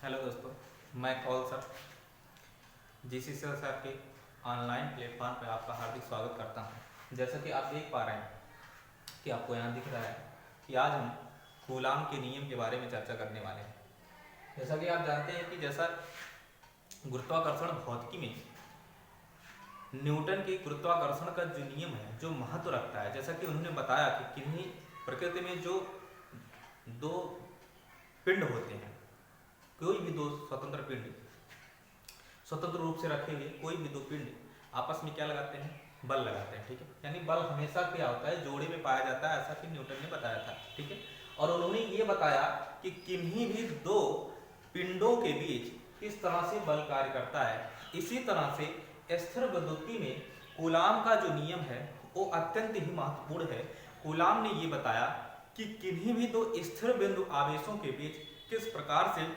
Hello दोस्तों, मैं Kaul sir GCC sir के ऑनलाइन प्लेटफॉर्म पर आपका हार्दिक स्वागत करता हूं। जैसा कि आप देख पा रहे हैं कि आपको यहाँ दिख रहा है कि आज हम कूलाम के नियम के बारे में चर्चा करने वाले हैं। जैसा कि आप जानते हैं कि जैसा गुरुत्वाकर्षण भौतिकी में न्यूटन के गुरुत्वाकर्षण का जो नियम है, जो महत्व रखता है, जैसा कि उन्होंने बताया कि किन्हीं प्रकृति में जो दो पिंड होते हैं, कोई भी दो स्वतंत्र पिंड स्वतंत्र रूप से रखे हुए कोई भी दो पिंड आपस में क्या लगाते हैं, बल लगाते हैं। ठीक है, यानी बल हमेशा क्या होता है, जोड़े में पाया जाता है, ऐसा कि न्यूटन ने बताया था। ठीक है, और उन्होंने ये बताया कि किन्हीं भी दो पिंडों के बीच किस तरह से बल कार्य करता है। इसी तरह से स्थिर विद्युती में कूलाम का जो नियम है वो अत्यंत ही महत्वपूर्ण है। कूलाम ने ये बताया कि किन्हीं भी दो स्थिर बिंदु आवेशों के बीच किस प्रकार से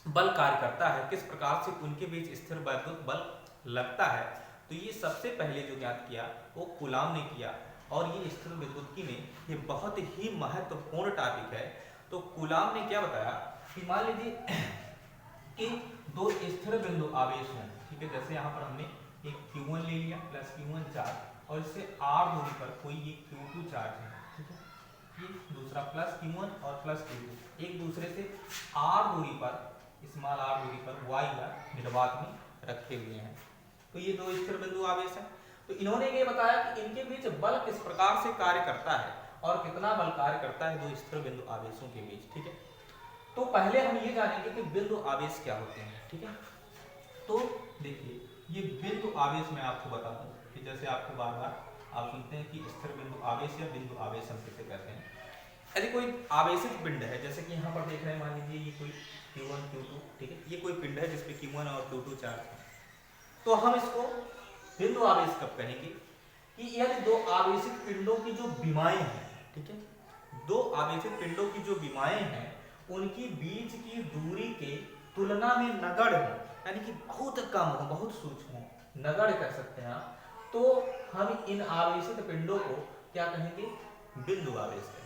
बल कार्य करता है, किस प्रकार से उनके बीच स्थिर वैद्युत बल लगता है। तो ये सबसे पहले जो ज्ञात किया वो कूलाम ने किया, और ये स्थिर विद्युती में ये बहुत ही महत्वपूर्ण टॉपिक है। तो कूलाम ने क्या बताया कि मान लीजिए कि दो स्थिर बिंदु आवेश हैं। ठीक है, जैसे यहाँ पर हमने एक Q1 ले लिया प्लस Q1 चार्ज, और इससे R दूरी पर कोई एक Q2 चार्ज है। ठीक है, ये दूसरा प्लस Q1 और प्लस Q2 एक दूसरे से R दूरी पर, स्मॉल r दूरी पर y या निर्वात में रखे हुए हैं। तो ये दो स्थिर बिंदु आवेश हैं। तो इन्होंने ये बताया कि इनके बीच बल किस प्रकार से कार्य करता है और कितना बल कार्य करता है दो स्थिर बिंदु आवेशों के बीच। ठीक है, तो पहले हम ये जानेंगे कि बिंदु आवेश क्या होते हैं। ठीक है, तो देखिए ये बिंदु आवेश मैं आपको बता दूं कि जैसे आपको बार बार आप सुनते हैं कि स्थिर बिंदु आवेश या बिंदु आवेश हम किसे कहते हैं। यदि कोई आवेशित पिंड है, जैसे कि यहाँ पर देख रहे हैं, मान लीजिए ये कोई Q1 Q2, ठीक है, ये कोई पिंड है जिसपे Q1 और Q2 चार्ज है, तो हम इसको बिंदु आवेश कब कहेंगे कि यदि दो आवेशित पिंडों की जो विमाएं हैं, ठीक है, दो आवेशित पिंडों की जो विमाएं हैं उनकी बीच की दूरी के तुलना में नगण्य हो, यानी कि बहुत कम हो, बहुत सूक्ष्म हो, नगण्य कह सकते हैं आप, तो हम इन आवेशित पिंडों को क्या कहेंगे, बिंदु आवेश कहेंगे।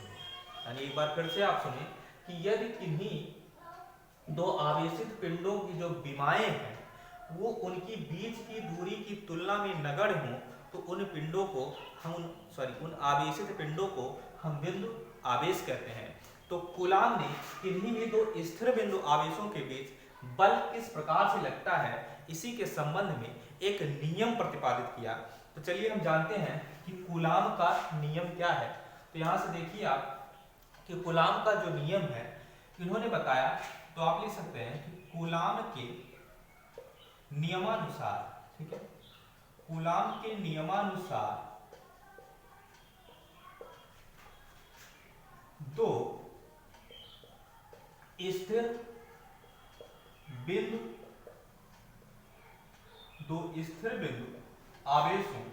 यानी एक बार फिर से आप सुनिए कि यदि किन्हीं दो आवेशित पिंडों की जो विमाएं हैं वो उनकी बीच की दूरी की तुलना में नगण्य हो, तो उन पिंडों को हम उन आवेशित पिंडों को हम बिंदु आवेश कहते हैं। तो कूलाम ने किन्हीं भी दो स्थिर बिंदु आवेशों के बीच बल किस प्रकार से लगता है इसी के संबंध में एक नियम प्रतिपादित किया। तो चलिए हम जानते हैं कि कूलाम का नियम क्या है। तो यहाँ से देखिए आप कि कूलाम का जो नियम है इन्होंने बताया, तो आप लिख सकते हैं कि कूलाम के नियमानुसार, ठीक है, कूलाम के नियमानुसार दो स्थिर बिंदु आवेशों,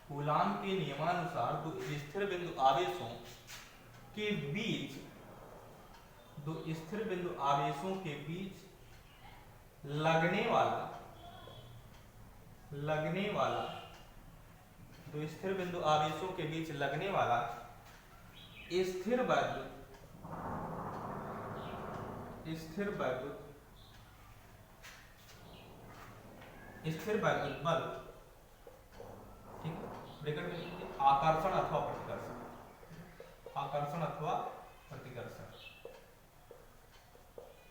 कूलाम के नियमानुसार दो स्थिर बिंदु आवेशों के बीच, दो स्थिर बिंदु आवेशों के बीच लगने वाला दो स्थिर बिंदु आवेशों के बीच लगने वाला स्थिर वैद्युत बल, ठीक, ब्रैकेट में लिखिए आकर्षण अथवा प्रतिकर्षण,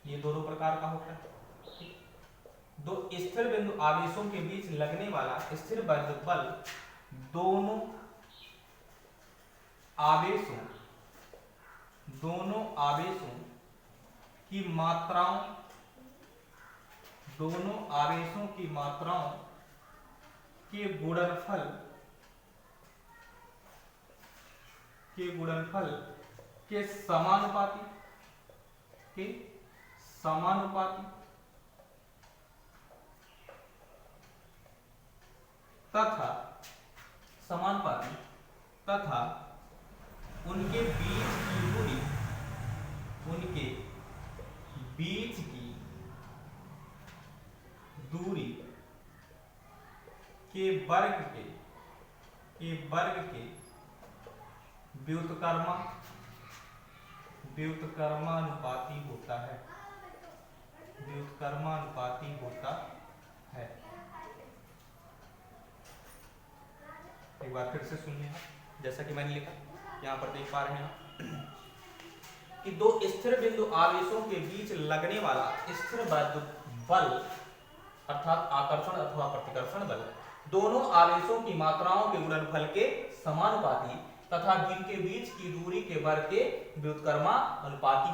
ये दोनों प्रकार का होता है। दो स्थिर बिंदु आवेशों के बीच लगने वाला स्थिर वैद्युत बल दोनों आवेशों की मात्राओं के गुणनफल के समानुपाती तथा उनके बीच की दूरी के वर्ग के व्युत्क्रमानुपाती व्युत्क्रमानुपाती होता है, व्युत्क्रमानुपाती होता है। एक बार फिर से सुनिए, जैसा कि मैंने लिखा यहाँ पर देख पा रहे हैं कि दो स्थिर बिंदु आवेशों के बीच लगने वाला स्थिर वैद्युत बल अर्थात आकर्षण अथवा प्रतिकर्षण बल दोनों आवेशों की मात्राओं के गुणनफल के समानुपाती तथा जिनके बीच की दूरी के वर्ग के व्युत्क्रमानुपाती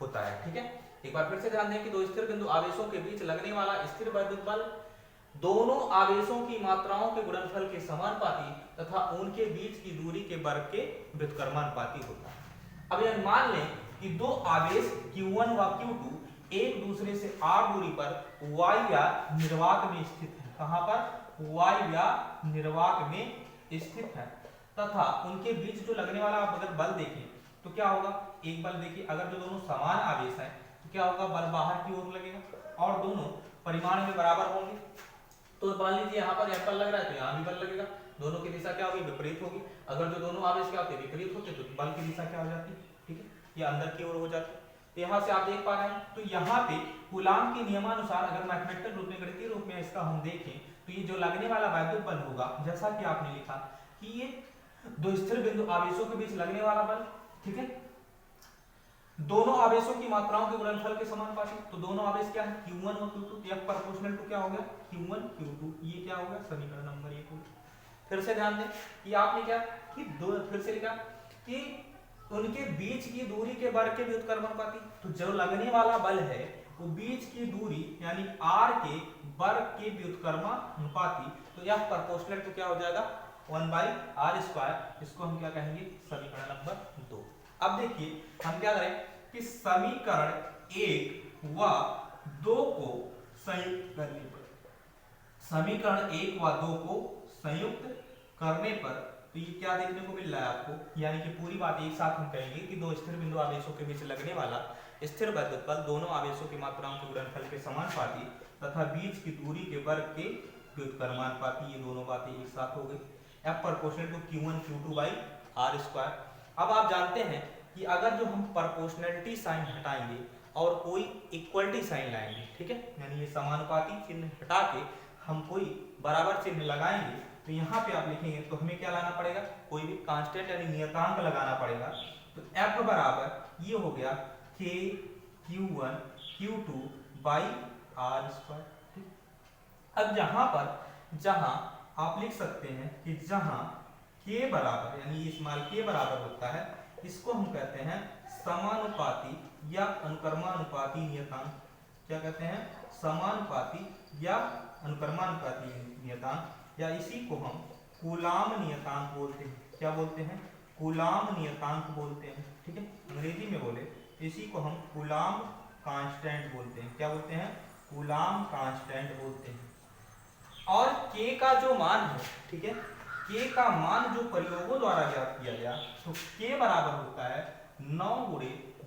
होता है। ठीक है, एक बार फिर से ध्यान दें कि दो स्थिर बिंदु आवेशों के बीच लगने वाला स्थिर वैद्युत बल दोनों आवेशों की मात्राओं के गुणनफल के समानुपाती तथा उनके बीच की दूरी के वर्ग के व्युत्क्रमानुपाती होता है। अब यह मान लें कि दो आवेश Q1 व Q2 एक दूसरे से r दूरी पर y या निर्वात में स्थित है। कहां पर? y या निर्वात में स्थित है तथा उनके बीच जो लगने वाला आप अगर बल देखें तो क्या होगा? एक बल देखिए, अगर जो दोनों समान आवेश हैं तो क्या होगा? बल बाहर की ओर लगेगा और दोनों परिमाण में बराबर होंगे। तो मान लीजिए यहाँ पर बल लग रहा है तो यहाँ भी बल लगेगा, दोनों की दिशा क्या होगी? विपरीत होगी। अगर जो दोनों आवेश क्या होते हैं? विपरीत होते तो बल की दिशा क्या हो जाती है? ठीक है, ये अंदर की ओर हो जाती है। तो यहाँ से आप देख पा रहे हैं, तो यहाँ पे कूलाम के नियमानुसार अगर मैथमेटिकल रूप में, गणितीय रूप में इसका हम देखें तो ये जो लगने वाला वैद्युत बल होगा, जैसा कि आपने लिखा कि ये दो स्थिर बिंदु आवेशों के बीच लगने वाला बल, ठीक है, दोनों आवेशों की मात्राओं के गुणनफल के समानुपाती। तो दोनों आवेश क्या है? Q1 और Q2, F प्रोपोर्शनल टू क्या हो गया? Q1 Q2। ये क्या होगा? समीकरण नंबर 1 हो गया। फिर से ध्यान दें कि आपने क्या कि दो फिर से लिखा कि उनके बीच की दूरी के वर्ग के व्युत्क्रमानुपाती। तो जो लगने वाला बल है वो बीच की दूरी यानी r के वर्ग के व्युत्क्रमानुपाती। तो F प्रोपोर्शनल टू क्या हो जाएगा? 1/r²। इसको हम क्या कहेंगे? समीकरण नंबर 2। अब देखिए हम क्या करें कि समीकरण 1 व 2 को संयुक्त करने पर, समीकरण 1 व 2 को संयुक्त करने पर तो ये क्या देखने को मिल रहा है आपको? यानी कि पूरी बात एक साथ हम कहेंगे कि दो स्थिर बिंदु आवेशों के बीच लगने वाला स्थिर वैद्युत बल दोनों आवेशों की मात्राओं के गुणनफल के समानुपाती तथा बीच की दूरी के वर्ग के व्युत्क्रमानुपाती। ये दोनों बातें एक साथ हो गई। F proportional to Q1 Q2/r²। अब आप जानते हैं कि अगर जो हम प्रोपोर्शनलिटी साइन हटाएंगे और कोई इक्वलिटी साइन लाएंगे, ठीक है, यानी ये समानुपाती चिन्ह हटा के हम कोई बराबर चिन्ह लगाएंगे तो यहाँ पे आप लिखेंगे तो हमें क्या लाना पड़ेगा? कोई भी कांस्टेंट यानी नियतांक लगाना पड़ेगा। तो F बराबर ये हो गया K Q1 Q2/r²। अब यहाँ पर जहाँ आप लिख सकते हैं कि जहाँ K बराबर यानी ये स्मॉल k बराबर होता है, इसको हम कहते हैं समानुपाती या अनुक्रमानुपाती नियतांक। क्या कहते हैं? समानुपाती या अनुक्रमानुपाती नियतांक, या इसी को हम कूलाम नियतांक बोलते हैं। क्या बोलते हैं? कूलाम नियतांक बोलते हैं। ठीक है, अंग्रेजी में बोले इसी को हम कूलाम कांस्टेंट बोलते हैं। क्या बोलते हैं? कूलाम कांस्टेंट बोलते हैं। और k का जो मान है, ठीक है, k का मान जो प्रयोगों द्वारा ज्ञात किया गया तो k बराबर होता है 9 ×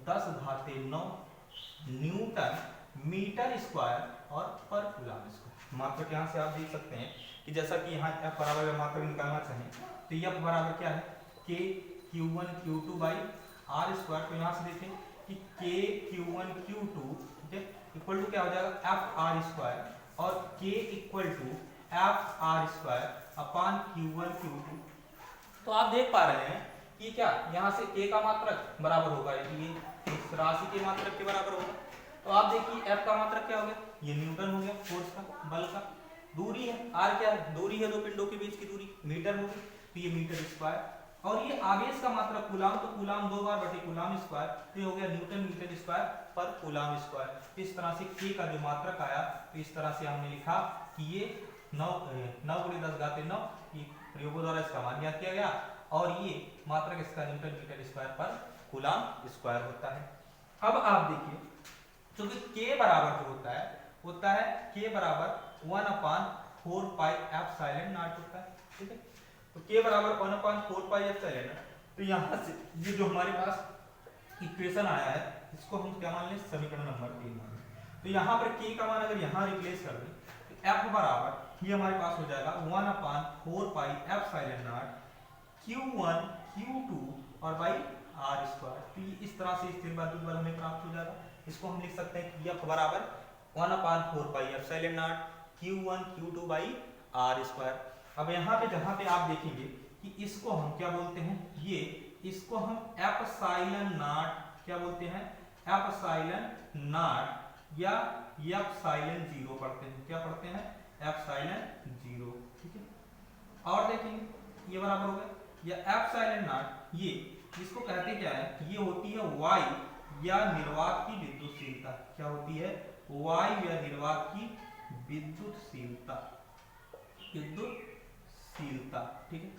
10⁻⁹ न्यूटन मीटर स्क्वायर और पर कूलाम स्क्वायर। मात्रक यहाँ से आप देख सकते हैं कि जैसा कि यहाँ F बराबर मात्रक निकालना चाहें तो F बराबर क्या है? K Q1 Q2/r²। तो यहाँ से देखें कि K Q1 Q2, ठीक है, इक्वल टू क्या हो जाएगा? Fr² और K equal to Fr² upon Q1 Q2। तो आप देख पा रहे हैं कि क्या यहाँ से K का मात्रक बराबर होगा ये इस राशि के मात्रक के बराबर होगा। तो आप देखिए F का मात्रक क्या हो गया? ये न्यूटन हो गया, फोर्स का, बल का। दूरी है R, क्या है? दूरी है दो पिंडों के बीच की दूरी, मीटर होगी, तो ये मीटर स्क्वायर। और ये आवेश का मात्रक कूलाम, तो कूलाम 2 बार बटे कूलाम स्क्वायर, तो ये हो गया न्यूटन मीटर स्क्वायर पर कूलाम स्क्वायर। इस तरह से K का जो मात्रक आया तो इस तरह से हमने लिखा कि ये 9 × 10⁻⁹ ये प्रयोगों द्वारा इसका मान ज्ञात किया गया और ये मात्रक इसका न्यूटन मीटर स्क्वायर पर कूलाम स्क्वायर होता है। अब आप देखिए क्योंकि K बराबर जो होता है K बराबर 1/4πε0 होता है। ठीक है, तो K बराबर 1/4πε0। तो यहाँ से ये जो हमारे पास इक्वेशन आया है इसको हम क्या मान लें? समीकरण नंबर 3 मान लें। तो यहाँ पर K का मान अगर यहाँ रिप्लेस कर दें तो F बराबर ये हमारे पास हो जाएगा 1/4πε0 Q1 Q2 और आर स्क्वायर। तो ये इस तरह से स्थिर वैद्युत बल हमें प्राप्त हो जाएगा। इसको हम लिख सकते हैं कि F बराबर 1/4 pi epsilon naught Q1 Q2 by r square. अब यहाँ पे जहाँ पे आप देखेंगे कि इसको हम क्या बोलते हैं, ये इसको हम एप्सिलॉन नॉट क्या बोलते हैं, एप्सिलॉन नॉट या एप्सिलॉन जीरो पढ़ते हैं। क्या पढ़ते हैं, एप्सिलॉन जीरो। ठीक है, और देखेंगे ये बराबर हो गया, या एप्सिलॉन नॉट, ये इसको कहते क्या है, ये होती है वायु या निर्वात की विद्युतशीलता। क्या होती है, वायु या निर्वात की विद्युतशीलता, विद्युतशीलता। ठीक है,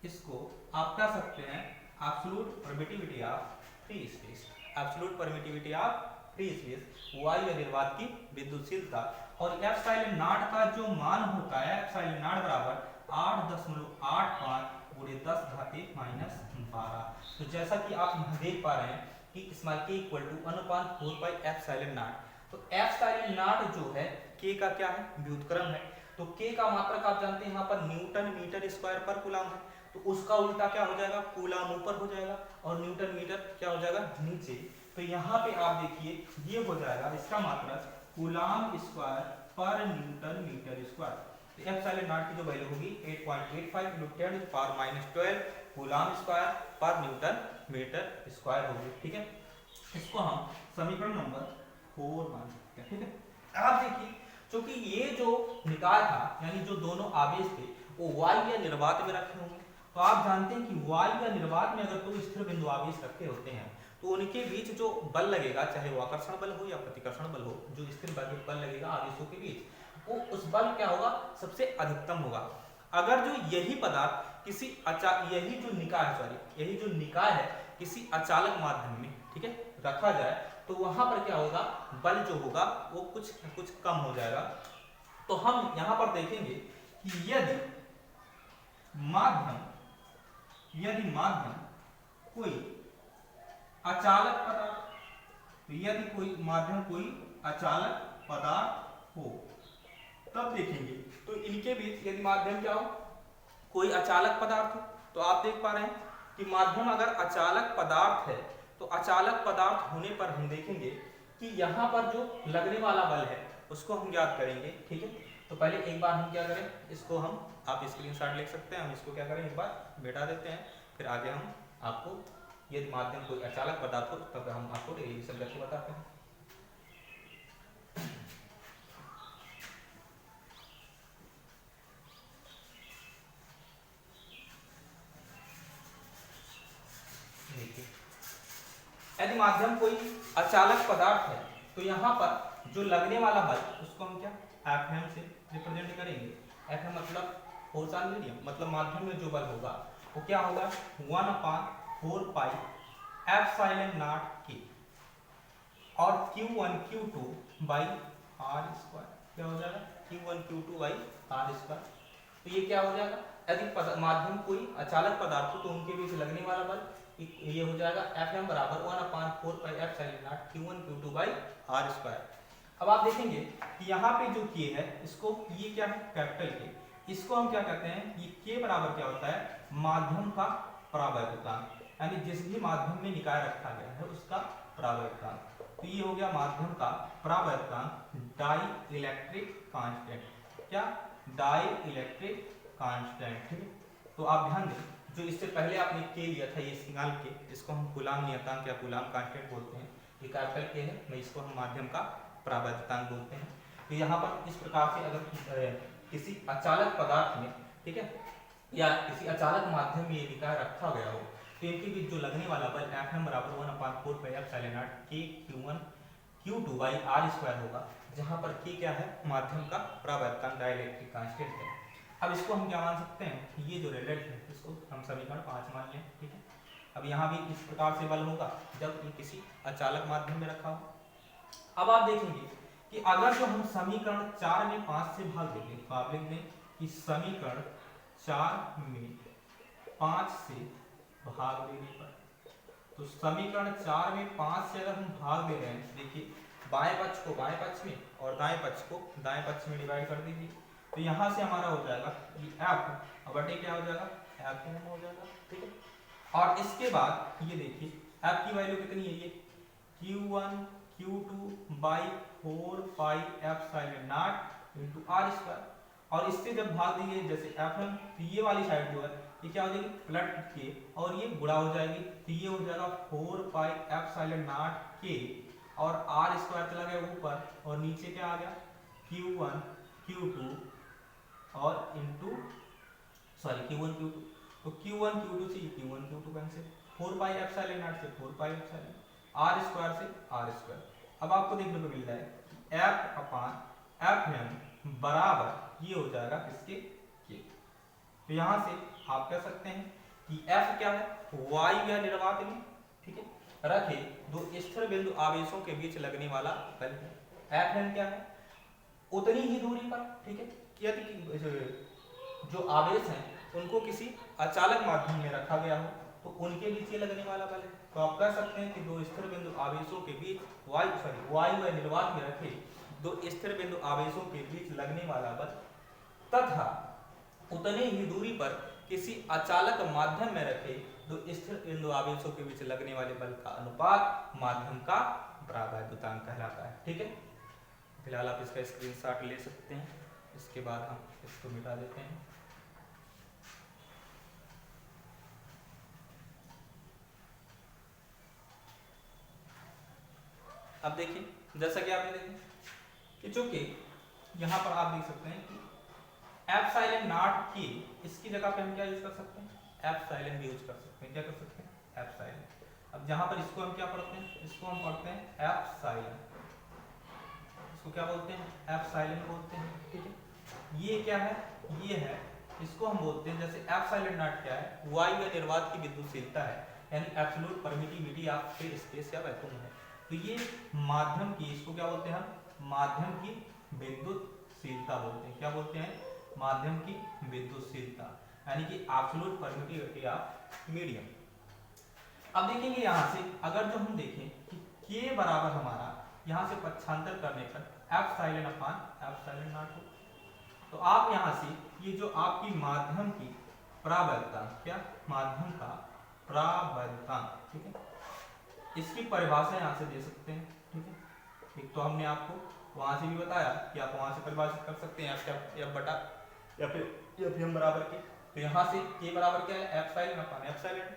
इसको आप कह सकते हैं absolute permittivity of free space, absolute permittivity of free space, वायु या निर्वात की विद्युतशीलता। और एप्सिलॉन नॉट का जो मान होता है, एप्सिलॉन नॉट बराबर 8.85 गुणे 10⁻⁻12। तो जैसा कि आप यहाँ देख पा रहे हैं कि स्मॉल k equal to 1/4 pi epsilon naught. तो एप्सिलॉन नॉट जो है k का क्या है, व्युत्क्रम है। तो k का मात्रक आप जानते हैं यहाँ पर न्यूटन मीटर स्क्वायर पर कूलम है। तो उसका उल्टा क्या हो जाएगा, कूलम ऊपर हो जाएगा और न्यूटन मीटर क्या हो जाएगा, नीचे। तो यहाँ पे आप देखिए ये हो जाएगा, इसका मात्रक कूलम स्क्वायर पर न्यूटन मीटर स्क्वायर। तो एप्सिलॉन नॉट की जो वैल्यू होगी 8.85 × 10⁻12 कूलम स्क्वायर पर न्यूटन मीटर स्क्वायर होगी। ठीक है, इसको हम समीकरण नंबर 4 मान सकते हैं। ठीक है, आप देखिए क्योंकि ये जो निकाय था, यानी जो दोनों आवेश थे वो वायु या निर्वात में रखे होंगे। तो आप जानते हैं कि वायु या निर्वात में अगर कोई स्थिर बिंदु आवेश रखे होते हैं तो उनके बीच जो बल लगेगा, चाहे वो आकर्षण बल हो या प्रतिकर्षण बल हो, जो स्थिर बल लगेगा आवेशों के बीच, वो उस बल क्या होगा, सबसे अधिकतम होगा। अगर जो यही पदार्थ किसी यही जो निकाय है किसी अचालक माध्यम में, ठीक है, रखा जाए तो वहां पर क्या होगा, बल जो होगा वो कुछ कम हो जाएगा। तो हम यहां पर देखेंगे कि यदि माध्यम कोई अचालक पदार्थ, तो यदि कोई माध्यम कोई अचालक पदार्थ हो, तब देखेंगे तो इनके बीच यदि माध्यम क्या हो, कोई अचालक पदार्थ हो, तो आप देख पा रहे हैं कि माध्यम अगर अचालक पदार्थ है तो अचालक पदार्थ होने पर हम देखेंगे कि यहाँ पर जो लगने वाला बल है उसको हम ज्ञात करेंगे। ठीक है, तो पहले एक बार हम क्या करें, इसको हम आप स्क्रीनशॉट लिख सकते हैं, हम इसको क्या करें, एक बार मिटा देते हैं, फिर आगे हम आपको यदि माध्यम कोई अचालक पदार्थ हो तब हम आपको डेरिवेशन करके बताते हैं। यदि माध्यम कोई अचालक पदार्थ है तो यहाँ पर जो लगने वाला बल उसको हम क्या Fm से रिप्रेजेंट करेंगे। Fm मतलब फोर्स ऑन मीडियम, मतलब माध्यम में जो बल होगा वो क्या होगा, 1/4 पाई एप्सिलॉन नॉट k और Q1 Q2 by r square. क्या हो जाएगा, Q1 Q2 by r square. तो ये क्या हो जाएगा, यदि माध्यम कोई अचालक पदार्थ हो तो उनके बीच लगने वाला बल ये हो जाएगा Fm बराबर 1/4 pi epsilon naught Q1 Q2 by r square. अब आप देखेंगे कि यहाँ पे जो k है, इसको ये क्या है, कैपिटल K, इसको हम क्या कहते हैं, ये k बराबर क्या होता है, माध्यम का परावर्तकांक, यानी जिस भी माध्यम में निकाय रखा गया है उसका परावर्तकांक। तो ये हो गया माध्यम का परावर्तकांक, डाई इलेक्ट्रिक कांस्टेंट। क्या, डाई इलेक्ट्रिक कांस्टेंट। ठीक है, तो आप ध्यान दें, जो इससे पहले आपने के लिया था ये सिग्नल के, इसको हम कूलम नियतांक या कूलम कांस्टेंट बोलते हैं। ये कैपिटल के है, मैं इसको हम माध्यम का परावर्तकांक बोलते हैं। तो यहाँ पर इस प्रकार से अगर किसी अचालक पदार्थ में, ठीक है, या किसी अचालक माध्यम में ये निकाय रखा गया हो तो इनके बीच जो लगने वाला बल Fm बराबर 1/4 pi epsilon naught k Q1 Q2 by r square होगा, जहाँ पर k क्या है, माध्यम का परावर्तकांक, डाइलेक्ट्रिक कांस्टेंट है। अब इसको हम क्या मान सकते हैं, ये जो रिजल्ट है इसको हम समीकरण 5 मान लें। ठीक है, अब यहाँ भी इस प्रकार से बल होगा जब ये किसी अचालक माध्यम में रखा हो। अब आप देखेंगे कि अगर जो हम समीकरण 4 में 5 से भाग देंगे तो आप लिख दें कि समीकरण 4 में 5 से भाग देने पर, तो समीकरण 4 में 5 से अगर हम भाग दे रहे हैं, देखिए बाएं पक्ष को बाएं पक्ष में और दाएं पक्ष को दाएं पक्ष में डिवाइड कर दीजिए। तो यहाँ से हमारा हो जाएगा ये F बटे क्या हो जाएगा, Fm हो जाएगा। ठीक है, और इसके बाद ये देखिए एफ की वैल्यू कितनी है, ये Q1 Q2 by 4 pi epsilon naught into r square. और इससे जब भाग देंगे जैसे Fm, तो ये वाली साइड जो है ये क्या हो जाएगी प्लट के और ये गुणा हो जाएगी, तो ये हो जाएगा 4 पाई एप्सिलॉन नॉट के और आर स्क्वायर चला गया ऊपर और नीचे क्या आ गया Q1 Q2 और इंटू सॉरी Q1 Q2, तो Q1 Q2 से Q1 Q2 cancel, 4 pi epsilon not से 4 पाई एप्सिलॉन, आर स्क्वायर से आर स्क्वायर। अब आपको देखने को मिल रहा है कि एफ अपान एफ एम बराबर ये हो जाएगा किसके के। तो यहां से आप कह सकते हैं कि एफ क्या है वाई या निर्वात में, ठीक है, रखे दो स्थिर बिंदु आवेशों के बीच लगने वाला बल है। एफ एम क्या है उतनी ही दूरी पर, ठीक है, यदि जो आवेश हैं उनको किसी अचालक माध्यम में रखा गया हो तो उनके बीच ये लगने वाला बल है। तो आप कह सकते हैं कि दो स्थिर बिंदु आवेशों के बीच वायु व निर्वात में रखे दो स्थिर बिंदु आवेशों के बीच लगने वाला बल तथा उतनी ही दूरी पर किसी अचालक माध्यम में रखे दो स्थिर बिंदु आवेशों के बीच लगने वाले बल का अनुपात माध्यम का परावैद्युतांक कहलाता है। ठीक है, फिलहाल आप इसका स्क्रीनशॉट ले सकते हैं, इसके बाद हम इसको मिटा देते हैं। अब देखिए जैसा कि आपने देखा कि चूंकि यहां पर आप देख सकते हैं कि एप्सिलॉन नॉट के इसकी जगह पे हम क्या यूज कर सकते हैं एप्सिलॉन भी यूज कर सकते हैं। क्या कर सकते हैं एप्सिलॉन। अब जहां पर इसको हम क्या पढ़ते हैं, इसको हम पढ़ते हैं एप्सिलॉन, इसको क्या बोलते हैं एप्सिलॉन बोलते हैं। ठीक है, ये क्या है ये है इसको हम बोलते हैं जैसे एप्सिलॉन नॉट क्या है वायु या निर्वात की विद्युतशीलता है, यानी एब्सोल्यूट परमिटिविटी ऑफ स्पेस या वैक्यूम है। तो ये माध्यम की इसको क्या बोलते हैं हम माध्यम की विद्युतशीलता बोलते हैं। क्या बोलते हैं माध्यम की विद्युतशीलता, यानी कि एब्सोल्यूट परमिटिविटी ऑफ मीडियम। अब देखेंगे यहां से अगर जो हम देखें कि K बराबर हमारा यहां से पक्षांतर करने पर एप्सिलॉन अपान एप्सिलॉन नॉट हो, तो आप यहां से ये जो आपकी माध्यम की परावैद्युतांक क्या माध्यम का परावैद्युतांक, ठीक है, इसकी परिभाषा यहाँ से दे सकते हैं। ठीक है, एक तो हमने आपको वहां से भी बताया कि आप वहां से परिभाषित कर सकते हैं एफ बटा या फिर एफ एम बराबर के। तो यहाँ से के बराबर क्या है एप्सिलॉन अपान एप्सिलॉन।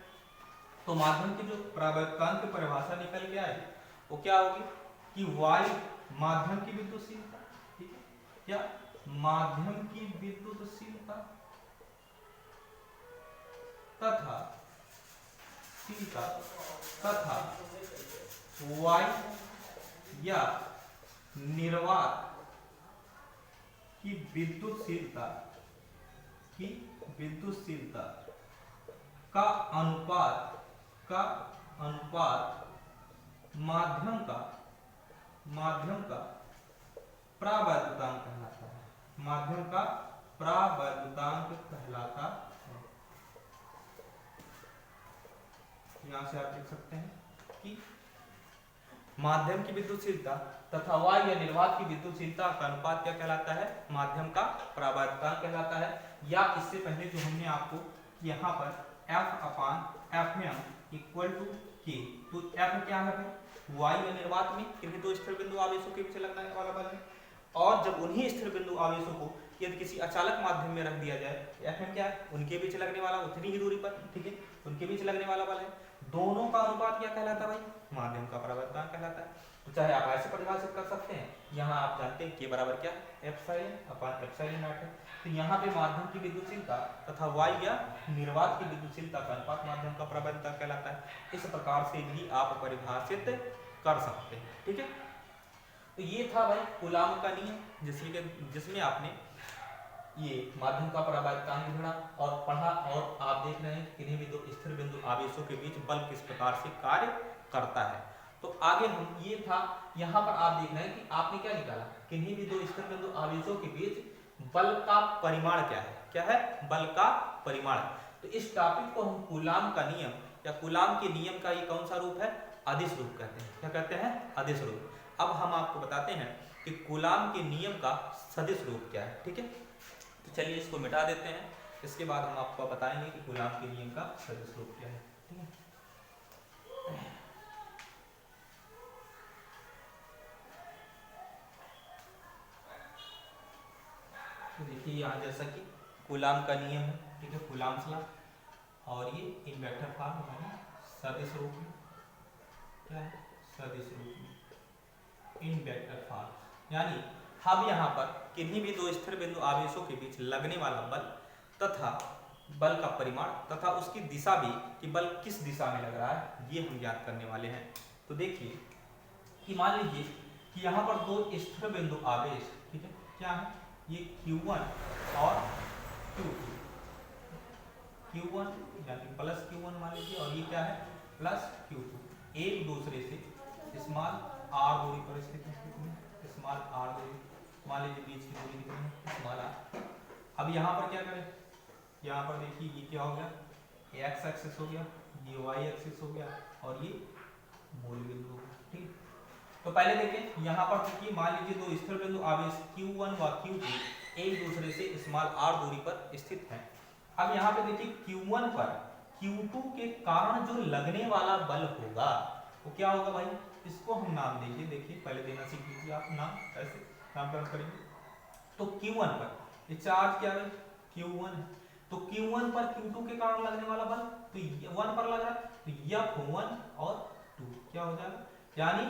तो माध्यम की जो परावैद्युतांक की परिभाषा निकल के आई वो क्या होगी कि वायु माध्यम की विद्युतशीलता, ठीक है, या माध्यम की विद्युतशीलता तथा वायु या निर्वात की विद्युतशीलता का अनुपात माध्यम का परावैद्युतांक कहलाता है। माध्यम का परावैद्युतांक कहलाता है। यहां से आप देख सकते हैं कि माध्यम की विद्युतशीलता तथा वायु या निर्वात की विद्युतशीलता का अनुपात क्या कहलाता है माध्यम का परावैद्युतांक कहलाता है। या इससे पहले जो हमने आपको यहाँ पर F upon F M equal to k, तो F क्या है वायु या निर्वात में किन्हीं दो स्थिर बिंदु आवेशों के बीच लगने वाला बल है, और जब उन्हीं स्थिर बिंदु आवेशों को यदि किसी अचालक माध्यम में रख दिया जाए एफ एम क्या है उनके बीच लगने वाला उतनी ही दूरी पर, ठीक है, उनके बीच लगने वाला बल है। दोनों का अनुपात क्या कहलाता है भाई माध्यम का परावैद्युतांक कहलाता है। तो चाहे आप ऐसे परिभाषित कर सकते हैं, यहाँ आप जानते हैं के बराबर क्या एप्सिलॉन अपान एप्सिलॉन नॉट है। तो यहाँ पे माध्यम की विद्युतशीलता तथा वायु या निर्वात की विद्युतशीलता का अनुपात माध्यम का परावैद्युतांक कहलाता है। इस प्रकार से भी आप परिभाषित कर सकते हैं। ठीक है, तो ये था भाई कूलाम का नियम जिसमें आपने ये माध्यम का परावैद्युतांक ढूंढा और पढ़ा, और आप देख रहे हैं किन्हीं भी दो स्थिर बिंदु आवेशों के बीच बल किस प्रकार से कार्य करता है। तो आगे हम ये था यहाँ पर आप देख रहे हैं कि आपने क्या निकाला किन्हीं भी दो स्थिर बिंदु आवेशों के बीच बल का परिमाण क्या है बल का परिमाण। तो इस टॉपिक को हम कूलाम का नियम या कूलाम के नियम का ये कौन सा रूप है अदिश रूप कहते हैं। क्या कहते हैं अदिश रूप। अब हम आपको बताते हैं कि कूलाम के नियम का सदिश रूप क्या है। ठीक है, तो चलिए इसको मिटा देते हैं, इसके बाद हम आपको बताएंगे कि कूलाम के नियम का सदिश रूप क्या है। ठीक है। तो देखिए यहाँ जैसा कि कूलाम का नियम है, ठीक है, कूलाम्स लॉ, और ये इन वेक्टर फॉर्म यानी सदिश रूप में, क्या है, सदिश रूप में इन वेक्टर फॉर्म, यानी हम यहाँ पर किन्हीं भी दो स्थिर बिंदु आवेशों के बीच लगने वाला बल तथा बल का परिमाण तथा उसकी दिशा भी कि बल किस दिशा में लग रहा है ये हम ज्ञात करने वाले हैं। तो देखिए कि मान लीजिए कि यहाँ पर दो स्थिर बिंदु आवेश, ठीक है, क्या है, ये Q1 और Q2, Q1 यानी प्लस Q1 मान लीजिए, और ये क्या है, प्लस Q2, एक दूसरे से स्मॉल r दूरी पर स्थित है, स्मॉल r दूरी, मान लीजिए बीच की दूरी कितनी है, स्मॉल r। अब यहाँ पर क्या करें, यहाँ पर देखिए ये क्या हो गया, x एक्सिस हो गया, ये y एक्सिस हो गया, और ये मूल बिंदु हो गया, ठीक। तो पहले देखें यहाँ पर देखिए, मान लीजिए दो स्थिर बिंदु आवेश Q1 व Q2 एक दूसरे से स्मॉल r दूरी पर स्थित हैं। अब यहाँ पे देखिए Q1 पर Q2 के कारण जो लगने वाला बल होगा वो क्या होगा भाई, इसको हम नाम देंगे, देखिए पहले देना सीख लीजिए आप नाम, कैसे नामकरण करेंगे। तो Q1 पर ये चार्ज क्या है, Q1 है, तो Q1 पर Q2 के कारण लगने वाला बल तो 1 पर लग रहा है, तो F1 और 2 क्या हो जाएगा, यानी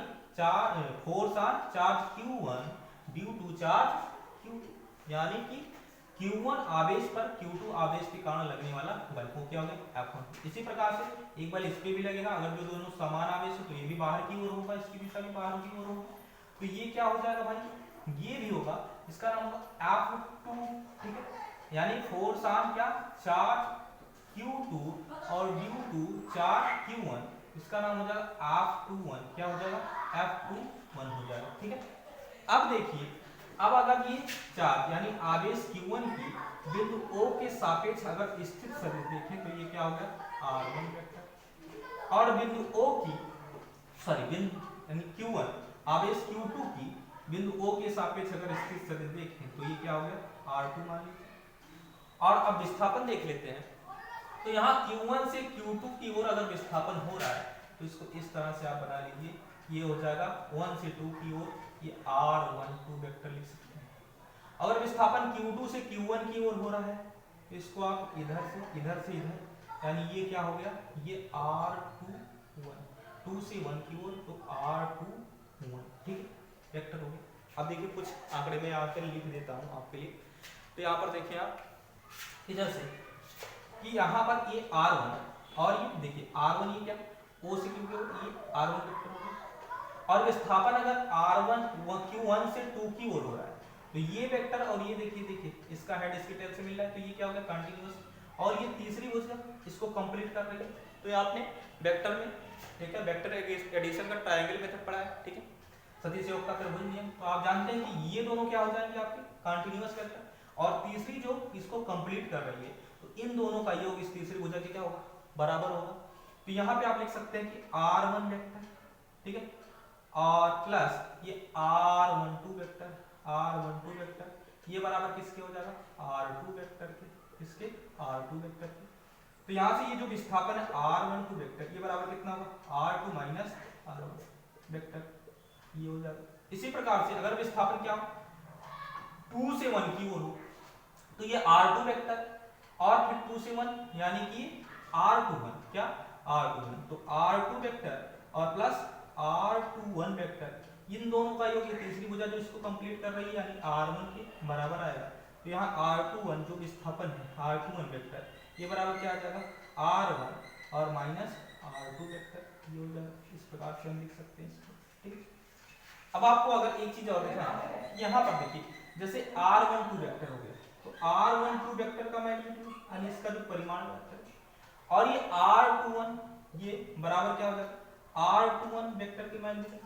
force on charge Q1 due to charge Q2, यानी कि Q1 आवेश पर Q2 आवेश के कारण लगने वाला बल को क्या हो गया, F1। इसी प्रकार से एक बल इस पे भी लगेगा, अगर जो दोनों समान आवेश हो तो ये भी बाहर की ओर होगा, इसकी दिशा भी बाहर की ओर होगी, तो ये क्या हो जाएगा भाई, ये भी होगा, इसका नाम होगा F2, ठीक है, यानी फोर्स ऑन क्या, चार्ज Q2 और ड्यू टू चार्ज Q1, इसका नाम हो जाएगा F21, क्या हो जाएगा, F21 हो जाएगा, ठीक है। अब देखिए, अब अगर ये चार्ज यानी आवेश Q1 की बिंदु O के सापेक्ष अगर स्थित सदिश देखें तो ये क्या हो गया, R1 वेक्टर, और बिंदु O की बिंदु यानी Q1 आवेश Q2 की बिंदु O के सापेक्ष अगर स्थित सदिश देखें तो ये क्या हो गया, R2 मान लीजिए। और अब विस्थापन देख लेते हैं, तो यहाँ Q1 से Q2 की ओर अगर विस्थापन हो रहा है तो इसको इस तरह से आप बना लीजिए, ये हो जाएगा 1 से 2 की ओर, ये R12 वेक्टर लिख सकते हैं। अगर विस्थापन Q2 से Q1 की ओर हो रहा है तो इसको आप इधर से इधर, यानी ये क्या हो गया, ये R21, 2 से 1 की ओर तो R21, ठीक है, वेक्टर हो गया। अब देखिए कुछ आंकड़े में आकर लिख देता हूँ आपके लिए। तो यहाँ पर देखिए आप इधर से कि यहाँ पर ये R1 और ये देखिए R1, ये क्या O से Q की ओर, ये R1 वेक्टर हो गया, और विस्थापन अगर R1 Q1 से 2 की ओर हो रहा है तो ये वेक्टर, और ये देखिए इसका हेड इसके टेल से मिल रहा है, तो ये क्या हो गया, कंटीन्यूअस, और ये तीसरी भुजा इसको कंप्लीट कर रही है। तो ये आपने वेक्टर में, ठीक है, वेक्टर एडिशन का ट्रायंगल मेथड पढ़ा है, ठीक है, सदिश योग का त्रिभुज नियम, तो आप जानते हैं कि ये दोनों क्या हो जाएंगे आपके कंटीन्यूअस वेक्टर, और तीसरी जो इसको कंप्लीट कर रही है तो इन दोनों का योग इस तीसरी भुजा के क्या होगा, बराबर होगा। तो यहाँ पे आप लिख सकते हैं कि R1 वेक्टर, ठीक है, और प्लस ये R12 वेक्टर, R12 वेक्टर, ये बराबर किसके हो जाएगा, R2 वेक्टर के, किसके, R2 वेक्टर के। तो यहाँ से ये जो विस्थापन है R12 वेक्टर, ये बराबर कितना होगा, R2 माइनस R1 वेक्टर, ये हो जाएगा। इसी प्रकार से अगर विस्थापन क्या 2 से 1 की ओर हो तो ये R2 वेक्टर, और फिर 2 से 1 यानी कि R21, क्या, R21, तो R2 वेक्टर और प्लस R21 वेक्टर, इन दोनों का योग ये तीसरी भुजा जो इसको कंप्लीट कर रही है यानी R1 के बराबर आएगा। तो यहाँ R21 जो विस्थापन है R21 वेक्टर, ये बराबर क्या आ जाएगा, R1 और माइनस R2 वेक्टर, ये हो जाएगा। इस प्रकार से हम लिख सकते हैं इसको, ठीक। अब आपको अगर एक चीज और देखना है, यहाँ पर देखिए जैसे R12 वेक्टर हो गया, तो R12 वेक्टर का मैग्नीट्यूड यानी इसका जो परिमाण वेक्टर, और ये R21 ये बराबर क्या हो जाएगा, R21 वेक्टर के मैग्नीट्यूड,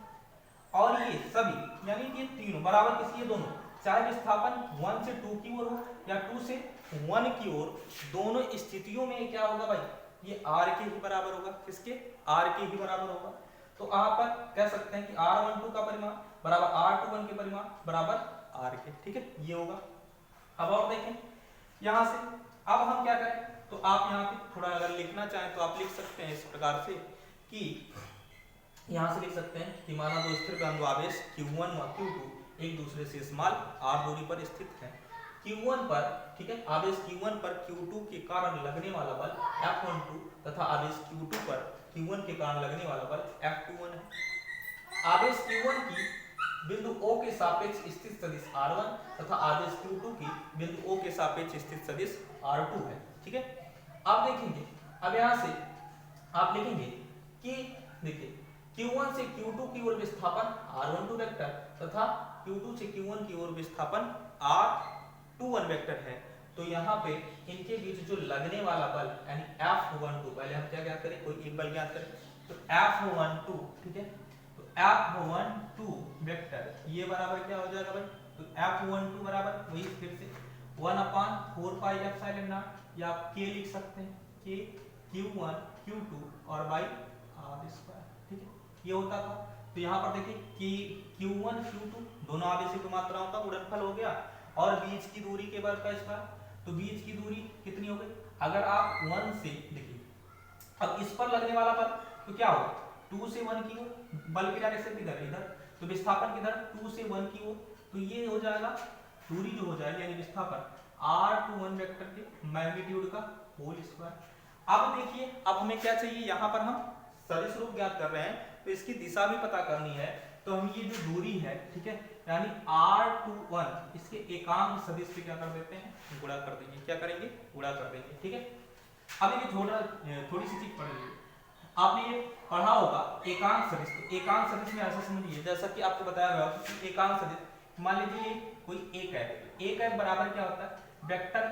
और ये सभी यानी ये तीनों बराबर किसी, ये दोनों चाहे विस्थापन 1 से 2 की ओर हो या 2 से 1 की ओर, दोनों स्थितियों में क्या होगा भाई, ये R के ही बराबर होगा, किसके, R के ही बराबर होगा। तो आप कह सकते हैं कि R12 का परिमाण बराबर R21 के परिमाण बराबर R के, ठीक है, ये होगा। अब और देखें यहाँ से, अब हम क्या करें, तो आप यहाँ पे थोड़ा अगर लिखना चाहें तो आप लिख सकते हैं इस प्रकार से कि यहाँ से लिख सकते हैं कि माना दो स्थिर बिंदु आवेश Q1 व Q2 एक दूसरे से स्मॉल r दूरी पर स्थित हैं, Q1 पर, ठीक है, आवेश Q1 पर Q2 के कारण लगने वाला बल F12 तथा आवेश Q2 पर Q1 के कारण लगने वाला बल F21 है। आवेश Q1 की बिंदु O के सापेक्ष स्थित सदिश R1 तथा आवेश Q2 की बिंदु O के सापेक्ष स्थित सदिश R2 है, ठीक है। अब देखेंगे, अब यहाँ से आप लिखेंगे कि देखिए Q1 से Q2 की ओर विस्थापन R12 वेक्टर तथा Q2 से Q1 की ओर विस्थापन R21 वेक्टर है। तो यहाँ पे इनके बीच जो लगने वाला बल यानी F12, पहले हम क्या ज्ञात करें, कोई एक बल ज्ञात करें, तो F12, ठीक है, तो F12 वेक्टर ये बराबर क्या हो जाएगा भाई, तो F12 बराबर वही फिर से 1/4 पाई एप्सिलॉन नॉट, या आप K लिख सकते हैं, K Q1 Q2 और बाई R स्क्वायर, ठीक है, ये होता था। तो यहाँ पर देखिए कि Q1 Q2 दोनों आवेशों की मात्राओं का गुणनफल हो गया और बीच की दूरी के वर्ग का स्क्वायर, तो बीच की दूरी कितनी हो गई, अगर आप 1 से देखिए, अब इस पर लगने वाला बल तो क्या होगा, 2 से 1 की ओर, बल की डायरेक्शन किधर, इधर, तो विस्थापन किधर, 2 से 1 की ओर, तो ये हो जाएगा दूरी जो हो जाएगी यानी विस्थापन R21 वेक्टर के मैग्नीट्यूड का होल स्क्वायर। अब देखिए, अब हमें क्या चाहिए, यहाँ पर हम सदिश रूप ज्ञात कर रहे हैं तो इसकी दिशा भी पता करनी है, तो हम ये जो दूरी है, ठीक है, यानी R21 इसके एकांक सदिश से क्या कर देते हैं, गुणा कर देंगे, क्या करेंगे, गुणा कर देंगे, ठीक है। अब ये थोड़ी सी चीज पढ़ लीजिए, आपने ये पढ़ा होगा एकांक सदिश, तो एकांक सदिश में ऐसा समझिए जैसा कि आपको बताया गया कि एकांक सदिश, मान लीजिए कोई एक है, एक है बराबर क्या होता है, वेक्टर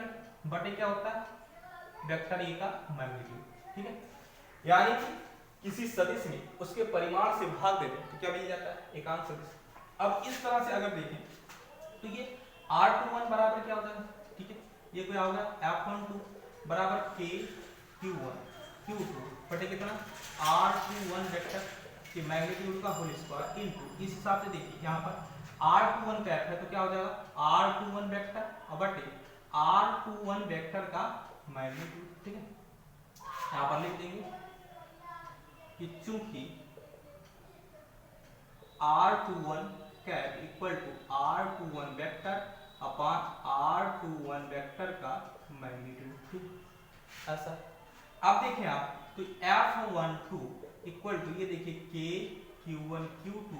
बटे क्या होता है, वेक्टर ए का मैग्नीट्यूड, ठीक है, यानी कि किसी सदिश में उसके परिमाण से भाग देते हैं तो क्या मिल जाता है, एकांक सदिश। अब इस तरह से अगर देखें तो ये R21 बराबर क्या होता है, ठीक है, ये कोई होगा F12 बराबर K Q1 Q2 बटे कितना R21 वेक्टर के मैग्नीट्यूड का होल स्क्वायर इनटू, इस हिसाब से देखिए यहाँ पर R21 कैप है तो क्या हो जाएगा R21 वेक्टर बटे R21 वेक्टर का मैग्नीट्यूड, ठीक है, यहाँ पर लिख देंगे कि चूंकि R21 cap equal to R21 vector upon R21 vector का मैग्नीट्यूड, ठीक, ऐसा। अब देखें आप तो F12 इक्वल टू ये देखिए K Q1 Q2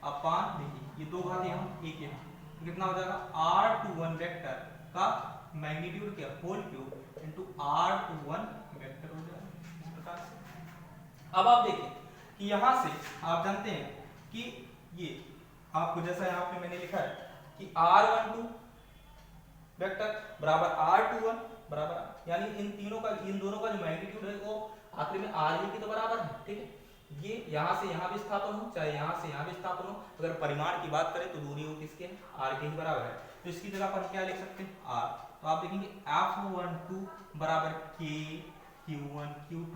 अपॉन, देखिए ये दो घात यहाँ एक यहाँ, कितना हो जाएगा R21 वेक्टर का मैग्नीट्यूड क्या, whole cube into R21 vector हो जाएगा इस प्रकार से। अब आप देखिए कि यहाँ से आप जानते हैं कि ये आपको जैसा यहाँ पे मैंने लिखा है कि R12 वेक्टर बराबर R21 बराबर, यानी इन दोनों का जो मैग्नीट्यूड है वो आखिरी में RE के तो बराबर है, ठीक है, ये यहाँ से यहाँ विस्थापन हो चाहे यहाँ से यहाँ विस्थापन हो, अगर परिमाण की बात करें तो दूरी वो किसके है, R के ही बराबर है, तो इसकी जगह पर क्या लिख सकते हैं R, तो आप देखेंगे F12 बराबर K Q1 Q2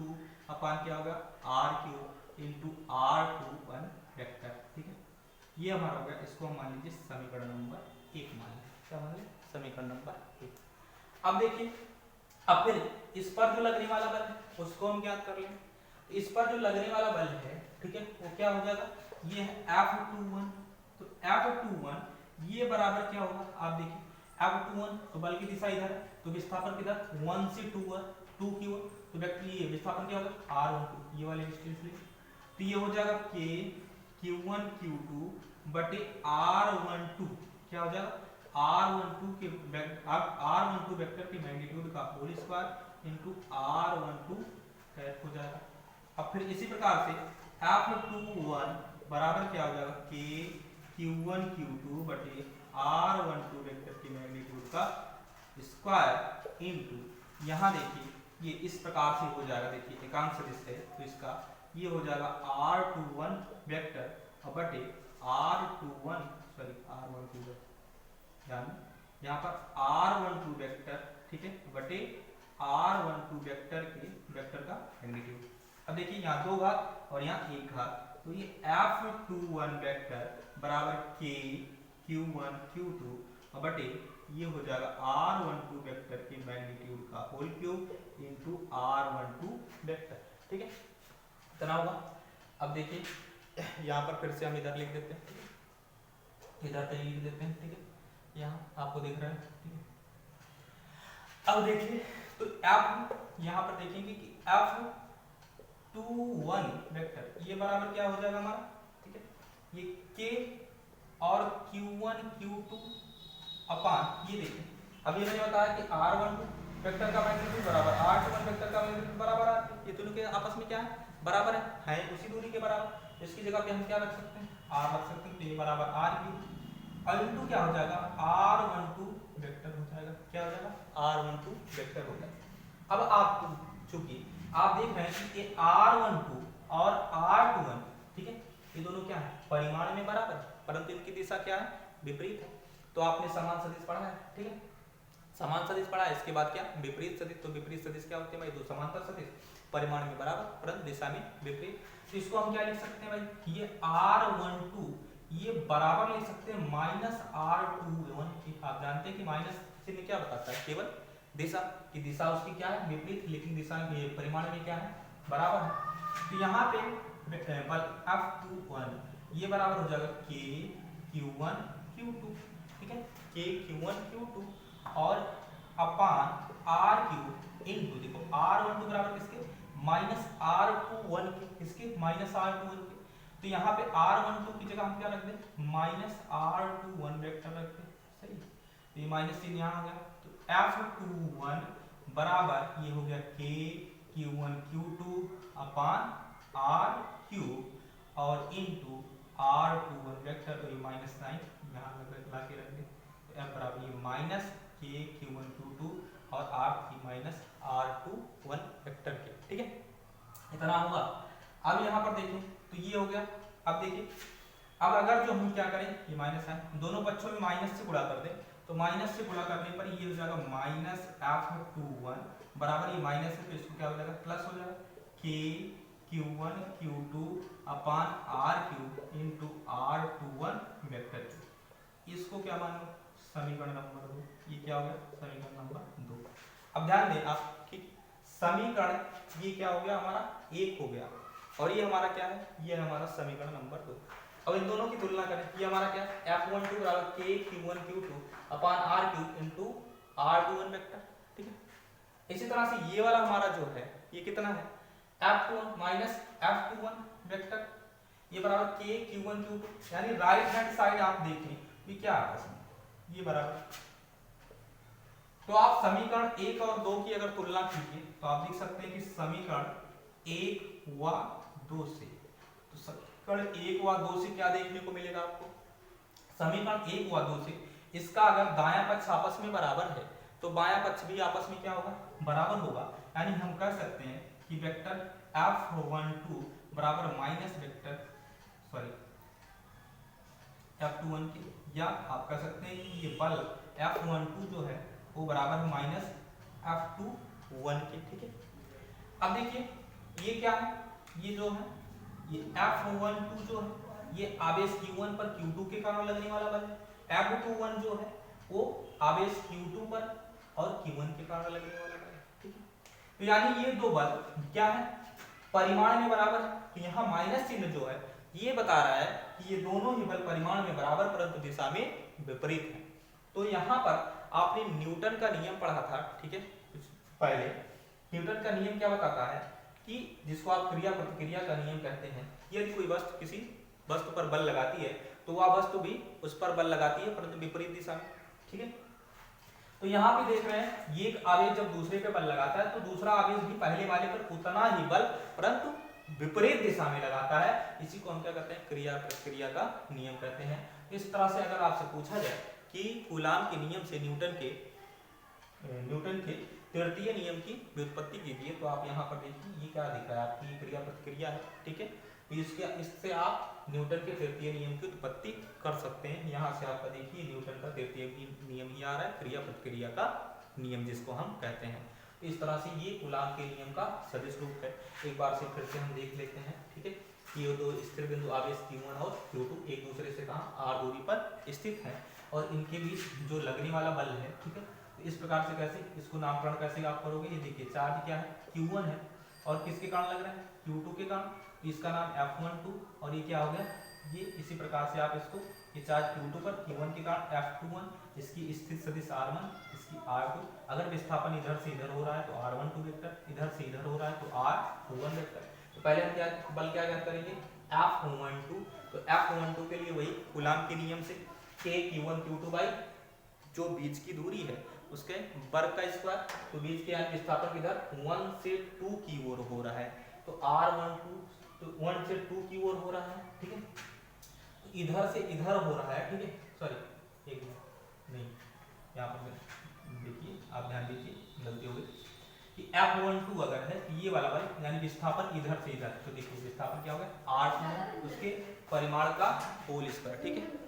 अपान क्या होगा R3 इंटू R21 वेक्टर, ठीक है, ये हमारा हो गया, इसको हम मान लीजिए समीकरण नंबर 1 मान लीजिए, क्या मान लीजिए, समीकरण नंबर 1। अब देखिए, अब फिर इस पर जो लगने वाला बल है उसको हम ज्ञात कर लेंगे, तो इस पर जो लगने वाला बल है, ठीक है, वो क्या हो जाएगा, ये है F21, तो F21 ये बराबर क्या होगा, आप देखिए F21 तो बल की दिशा इधर है, तो विस्थापन किधर 1 से 2 की ओर, तो वेक्टर ये विस्थापन क्या होगा R12, ये वाले डिस्टेंस लिए, तो ये हो जाएगा K Q1 Q2 बटे R12, क्या हो जाएगा R12 के R12 वेक्टर के मैग्नीट्यूड का whole square into R12 cap हो जाएगा। अब फिर इसी प्रकार से F21 बराबर क्या हो जाएगा K Q1 Q2 बटे R12 वेक्टर के मैग्नीट्यूड का स्क्वायर इनटू, यहाँ देखिए ये इस प्रकार से हो जाएगा, देखिए एकांक सदिश है तो इसका ये हो जाएगा R21 वेक्टर बटे R12 यानी यहाँ पर R12 वेक्टर, ठीक है, बटे R12 वेक्टर के वेक्टर का मैग्नीट्यूड। अब देखिए यहाँ दो घात और यहाँ एक घात, तो ये F21 वेक्टर बराबर K Q1 Q2 बटे ये हो जाएगा R12 वेक्टर के मैग्नीट्यूड का whole cube into R12 vector, ठीक है, इतना होगा। अब देखिए यहाँ पर फिर से हम इधर लिख देते हैं, इधर पे लिख देते हैं, ठीक है, यहाँ आपको दिख रहा है, ठीक है, अब देखिए तो F यहाँ पर देखेंगे कि F21 वेक्टर ये बराबर क्या हो जाएगा हमारा, ठीक है, ये K और Q1 Q2 अपान ये देखिए अब ये मैंने बताया कि R12 वेक्टर का मैग्नीट्यूड बराबर R21 वेक्टर का मैग्नीट्यूड बराबर है, ये दोनों के आपस में क्या है, बराबर है उसी दूरी के बराबर। इसकी जगह पे हम क्या रख सकते हैं, R रख सकते हैं, तो ये बराबर R3 और इनटू क्या हो जाएगा R12 वेक्टर हो जाएगा, क्या हो जाएगा R12 वेक्टर हो जाएगा। अब आप चूंकि आप देख रहे हैं कि ये R12 और R21 ठीक है ये दोनों क्या है, परिमाण में बराबर परंतु इनकी दिशा क्या है, विपरीत है। तो आपने समान सदिश पढ़ा है, ठीक है, समान सदिश पढ़ा है। इसके बाद क्या, विपरीत सदिश। तो विपरीत सदिश क्या होते हैं भाई, दो समांतर सदिश परिमाण में बराबर परंतु दिशा में विपरीत। तो इसको हम क्या लिख सकते हैं भाई, ये R12 ये बराबर लिख सकते हैं माइनस R21 की। आप जानते हैं कि माइनस चिन्ह क्या बताता है, केवल दिशा की, दिशा उसकी क्या है, विपरीत, लेकिन दिशा में परिमाण में क्या है, बराबर है। तो यहाँ पे बल F21 ये बराबर हो जाएगा K Q1 Q2, ठीक है, K Q1 Q2 और अपान R3 इनटू, देखो R12 बराबर किसके, माइनस R21 के, किसके, माइनस R21 के। तो यहाँ पे R12 की जगह हम क्या रख दें, माइनस R21 वेक्टर रख दें, सही। तो ये माइनस चिन्ह यहाँ हो गया, तो F21 बराबर ये हो गया K Q1 Q2 अपान R3 और इनटू R21 वेक्टर, तो ये माइनस साइन यहाँ ला के रख दें। तो F बराबर ये माइनस K Q1 Q2 और R3 माइनस R21 वेक्टर के, ठीक है, इतना होगा। अब यहाँ पर देखें तो ये हो गया। अब देखिए अब अगर जो हम क्या करें, ये माइनस है, दोनों पक्षों में माइनस से गुणा कर दें, तो माइनस से गुणा करने पर ये हो जाएगा माइनस F21 बराबर, ये माइनस है तो इसको क्या हो जाएगा, प्लस हो जाएगा K Q1 Q2 अपान R3 इंटू R21 वेक्टर। इसको क्या मान लो, समीकरण नंबर 2। ये क्या हो गया, समीकरण नंबर 2। अब ध्यान दें आप कि समीकरण ये क्या हो गया हमारा, एक हो गया और ये हमारा क्या है, ये हमारा समीकरण नंबर 2। अब इन दोनों की तुलना करें, ये हमारा क्या है, F12 बराबर K Q1 Q2 अपान R3 इंटू R21 वेक्टर, ठीक है। इसी तरह से ये वाला हमारा जो है ये कितना है, F21 माइनस F21 वेक्टर, ये बराबर K Q1 Q2, यानी राइट हैंड साइड आप देखें ये क्या आता है, ये बराबर। तो आप समीकरण 1 और 2 की अगर तुलना कीजिए तो आप देख सकते हैं कि समीकरण 1 व 2 से, तो समीकरण 1 व 2 से क्या देखने को मिलेगा आपको, समीकरण 1 व 2 से इसका अगर दायां पक्ष आपस में बराबर है तो बायां पक्ष भी आपस में क्या होगा, बराबर होगा। यानी हम कह सकते हैं कि वेक्टर F12 बराबर माइनस वेक्टर F21 के, या आप कह सकते हैं कि ये बल F12 जो है वो बराबर है माइनस F21 के, ठीक है। अब देखिए ये क्या है, ये जो है ये F12 जो है ये आवेश Q1 पर Q2 के कारण लगने वाला बल है, F21 जो है वो आवेश Q2 पर और Q1 के कारण लगने वाला बल है, ठीक है। तो यानी ये दो बल क्या है, परिमाण में बराबर है। तो यहाँ माइनस चिन्ह जो है ये बता रहा है कि ये दोनों ही बल परिमाण में बराबर परंतु दिशा में विपरीत है। तो यहाँ पर आपने न्यूटन का नियम पढ़ा था, ठीक है, पहले न्यूटन का नियम क्या बताता है कि जिसको आप क्रिया प्रतिक्रिया का नियम कहते हैं, यदि कोई वस्तु किसी वस्तु पर बल लगाती है तो वह वस्तु भी उस पर बल लगाती है परंतु विपरीत दिशा में, ठीक है। तो यहाँ भी देख रहे हैं ये एक आवेश जब दूसरे पे बल लगाता है तो दूसरा आवेश भी पहले वाले पर उतना ही बल परंतु विपरीत दिशा में लगाता है। इसी को हम क्या कहते हैं, क्रिया प्रतिक्रिया का नियम कहते हैं। इस तरह से अगर आपसे पूछा जाए कि कूलाम के नियम से न्यूटन के तृतीय नियम की व्युत्पत्ति कीजिए, तो आप यहाँ पर देखिए ये क्या दिख रहा है, आपकी क्रिया प्रतिक्रिया है, ठीक है। तो इससे आप न्यूटन के तृतीय नियम की उत्पत्ति कर सकते हैं। यहाँ से आपका देखिए न्यूटन का तृतीय नियम ही आ रहा है, क्रिया प्रतिक्रिया का नियम जिसको हम कहते हैं। इस तरह से ये कूलाम के नियम का सदिश रूप है। एक बार से फिर से हम देख लेते हैं, ठीक है। ये दो स्थिर बिंदु आवेश Q1 और Q2 एक दूसरे से कहाँ r दूरी पर स्थित हैं और इनके बीच जो लगने वाला बल है, ठीक है। तो इस प्रकार से कैसे इसको नामकरण कैसे आप करोगे, ये देखिए चार्ज क्या है, Q1 है और किसके कारण लग रहा है, Q2 के कारण, तो इसका नाम F12 और ये क्या हो गया, ये इसी प्रकार से आप इसको ये चार्ज Q2 पर Q1 के कारण F21, इसकी स्थित सदिश R1, इसकी R2। अगर विस्थापन इधर से इधर हो रहा है तो R12 वेक्टर, इधर से इधर हो रहा है तो R21 वेक्टर। तो पहले हम क्या बल क्या ज्ञात करेंगे, F12। तो F12 के लिए वही कूलाम के नियम से K Q1 Q2 बाई जो बीच की दूरी है उसके वर्ग का स्क्वायर। तो बीच के यानी विस्थापन किधर 1 से 2 की ओर हो रहा है, तो R12 तो 1 से 2 की ओर हो रहा है, ठीक है। तो इधर से इधर हो रहा है, ठीक है, सॉरी एक मिनट नहीं, यहाँ पर देखिए आप ध्यान दीजिए, गलती हो गई कि F12 अगर है ये वाला बल यानी विस्थापन इधर से इधर, तो देखिए विस्थापन क्या हो गया R2 उसके परिमाण का होल स्क्वायर, ठीक है।